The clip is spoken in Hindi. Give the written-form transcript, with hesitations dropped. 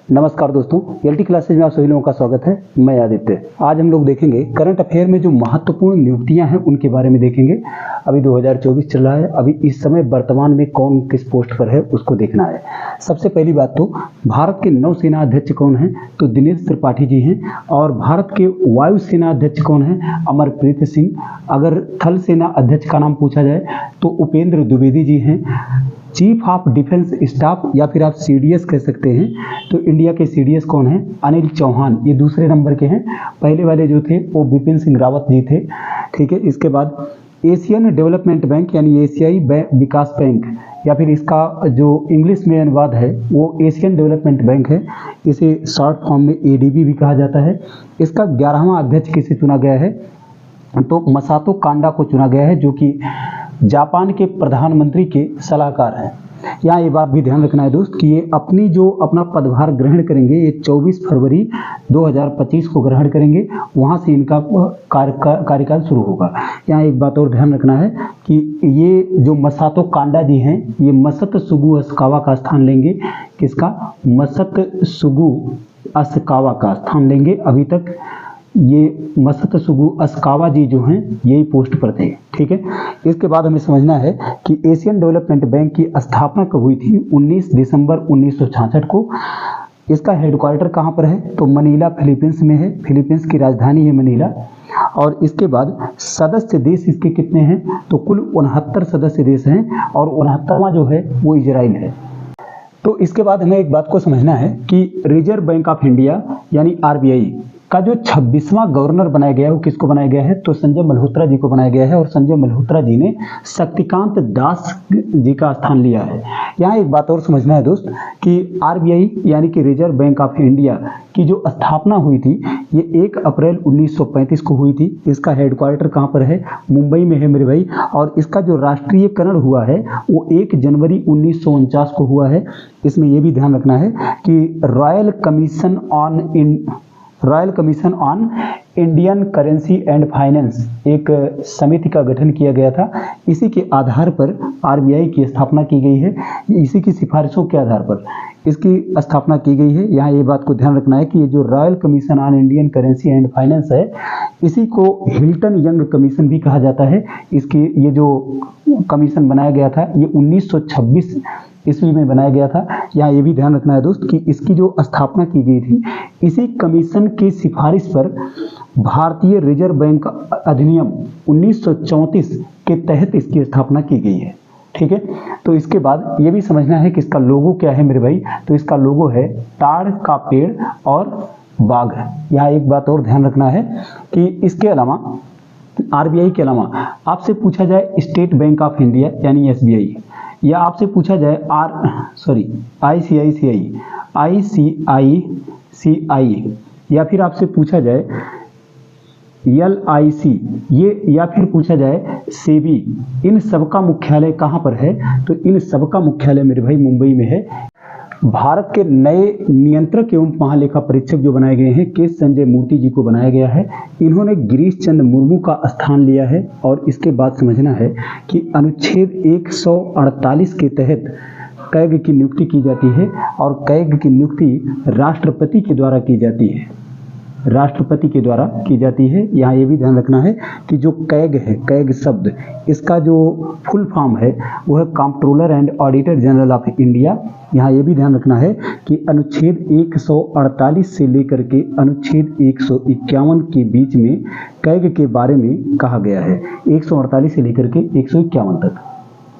नमस्कार दोस्तों, एलटी क्लासेज में आप सभी लोगों का स्वागत है। मैं आदित्य। आज हम लोग देखेंगे करंट अफेयर में जो महत्वपूर्ण नियुक्तियां हैं उनके बारे में देखेंगे। अभी 2024 चल रहा है, अभी इस समय वर्तमान में कौन किस पोस्ट पर है उसको देखना है। सबसे पहली बात तो भारत के नौसेना अध्यक्ष कौन हैं, तो दिनेश त्रिपाठी जी हैं। और भारत के वायुसेना अध्यक्ष कौन हैं, अमरप्रीत सिंह। अगर थल सेना अध्यक्ष का नाम पूछा जाए तो उपेंद्र द्विवेदी जी हैं। चीफ ऑफ डिफेंस स्टाफ या फिर आप सीडीएस कह सकते हैं, तो इंडिया के सीडीएस कौन है, अनिल चौहान, ये दूसरे नंबर के हैं। पहले वाले जो थे वो बिपिन सिंह रावत जी थे। ठीक है, इसके बाद एशियन डेवलपमेंट बैंक यानी एशियाई विकास बैंक, या फिर इसका जो इंग्लिश में अनुवाद है वो एशियन डेवलपमेंट बैंक है। इसे शॉर्ट फॉर्म में एडीबी भी कहा जाता है। इसका 11वां अध्यक्ष किसे चुना गया है, तो मसातो कांडा को चुना गया है, जो कि जापान के प्रधानमंत्री के सलाहकार हैं। यहाँ ये बात भी ध्यान रखना है दोस्त कि ये अपना पदभार ग्रहण करेंगे, ये 24 फरवरी 2025 को ग्रहण करेंगे, वहाँ से इनका कार्यकाल शुरू होगा। यहाँ एक बात और ध्यान रखना है कि ये जो मसातो कांडा जी हैं, ये मसत्सुगु अशकावा का स्थान लेंगे। किसका? मसत्सुगु अशकावा का स्थान लेंगे। अभी तक ये मसत्सुगु अशकावा जी जो हैं यही पोस्ट पर थे। ठीक है, इसके बाद हमें समझना है कि एशियन डेवलपमेंट बैंक की स्थापना कब हुई थी, 19 दिसंबर 1966 को। इसका हेडक्वार्टर कहाँ पर है, तो मनीला फिलीपींस में है। फिलीपींस की राजधानी है मनीला। और इसके बाद सदस्य देश इसके कितने हैं, तो कुल 69 सदस्य देश हैं, और 69वां जो है वो इजराइल है। तो इसके बाद हमें एक बात को समझना है कि रिजर्व बैंक ऑफ इंडिया यानी आरबीआई का जो 26वां गवर्नर बनाया गया है वो किसको बनाया गया है, तो संजय मल्होत्रा जी को बनाया गया है। और संजय मल्होत्रा जी ने शक्तिकांत दास जी का स्थान लिया है। यहाँ एक बात और समझना है दोस्त कि आरबीआई यानी कि रिजर्व बैंक ऑफ इंडिया की जो स्थापना हुई थी ये 1 अप्रैल 1935 को हुई थी। इसका हेडक्वार्टर कहाँ पर है, मुंबई में है मेरे भाई। और इसका जो राष्ट्रीयकरण हुआ है वो 1 जनवरी 1949 को हुआ है। इसमें यह भी ध्यान रखना है कि royal commission on Indian currency and finance एक समिति का गठन किया गया था। इसी के आधार पर आरबीआई की स्थापना की गई है। इसी की सिफारिशों के आधार पर इसकी स्थापना की गई है। यहाँ ये बात को ध्यान रखना है कि ये जो royal commission on Indian currency and finance है, इसी को हिल्टन यंग कमीशन भी कहा जाता है। इसकी ये जो कमीशन बनाया गया था ये 1926 ईस्वी में बनाया गया था। यहाँ ये भी ध्यान रखना है दोस्त कि इसकी जो स्थापना की गई थी, इसी कमीशन की सिफारिश पर भारतीय रिजर्व बैंक अधिनियम 1934 के तहत इसकी स्थापना की गई है। ठीक है, तो इसके बाद ये भी समझना है कि इसका लोगो क्या है मेरे भाई, तो इसका लोगो है ताड़ का पेड़ और बाघ। यहाँ एक बात और ध्यान रखना है कि इसके अलावा आरबीआई के अलावा आपसे पूछा जाए स्टेट बैंक ऑफ इंडिया यानी एसबीआई, या आपसे पूछा जाए आईसीआईसीआई, या फिर आपसे पूछा जाए एलआईसी, ये, या फिर पूछा जाए सेबी, इन सब का मुख्यालय कहाँ पर है, तो इन सब का मुख्यालय मेरे भाई मुंबई में है। भारत के नए नियंत्रक एवं महालेखा परीक्षक जो बनाए गए हैं के संजय मूर्ति जी को बनाया गया है। इन्होंने गिरीश चंद्र मुर्मू का स्थान लिया है। और इसके बाद समझना है कि अनुच्छेद 148 के तहत कैग की नियुक्ति की जाती है, और कैग की नियुक्ति राष्ट्रपति के द्वारा की जाती है। राष्ट्रपति के द्वारा की जाती है। यहाँ ये भी ध्यान रखना है कि जो कैग है, कैग शब्द, इसका जो फुल फॉर्म है वो है controller and auditor general of India. यहाँ ये भी ध्यान रखना है कि अनुच्छेद 148 से लेकर के अनुच्छेद 151 के बीच में कैग के बारे में कहा गया है, 148 से लेकर के 151 तक।